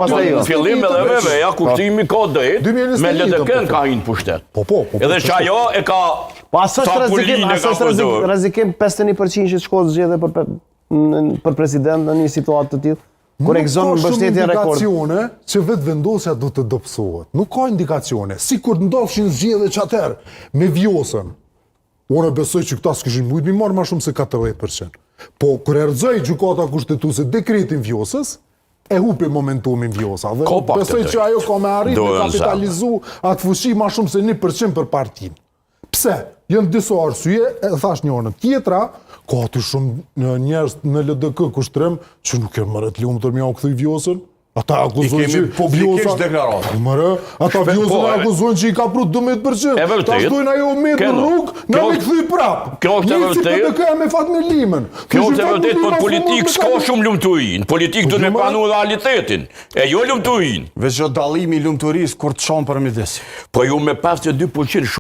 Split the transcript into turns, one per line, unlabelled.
Pastaj jo.
Fillim edhe me veja, kuptimi ka drejt, me LDK-n ka hinë pushtet. Edhe që ajo e ka
rrezikim 51% që shkollë zgjedhje për president në një situatë të tillë. Kur e gëzon mbështetjen rekord.
Nuk ka shumë indikacione që vetë vendosja do të dobësohet. Nuk ka indikacione. Sikur ndodhshin zgjedhje çatëherë me Vjosën. Unë besoj që këta s'kishin mujt mi marrë ma shumë se 40%. Po, kër e rëzoj gjykata kushtetuese dekretin Vjosës, e hupi momentumin Vjosa. Dhe besoj që ajo ka me arrit me kapitalizu atë fushi ma shumë se 1% për partin. Pse? Jënë disa arsye, e thash njërën tjetra, ka aty shumë njerëz në LDK kushtrim që nuk e mërët lumë të mja u këthuj Vjosën. Ata akuzojnë që
publikisht deklaratë.
Mërë, ata Vjosën akuzojnë që i ka prut 12%. Ta shdojnë ajo me në rrugë, në me këthuj prapë.
Kjo është e vërtet.
Një si këtë me fatme limën.
Kjo është e vërtet, për politikë s'ka shumë lumëturin. Politikë du me panu realitetin. E jo lumëturin.
Veç që dalimi lumëturis kur të shonë për midesi.
Po ju me 52%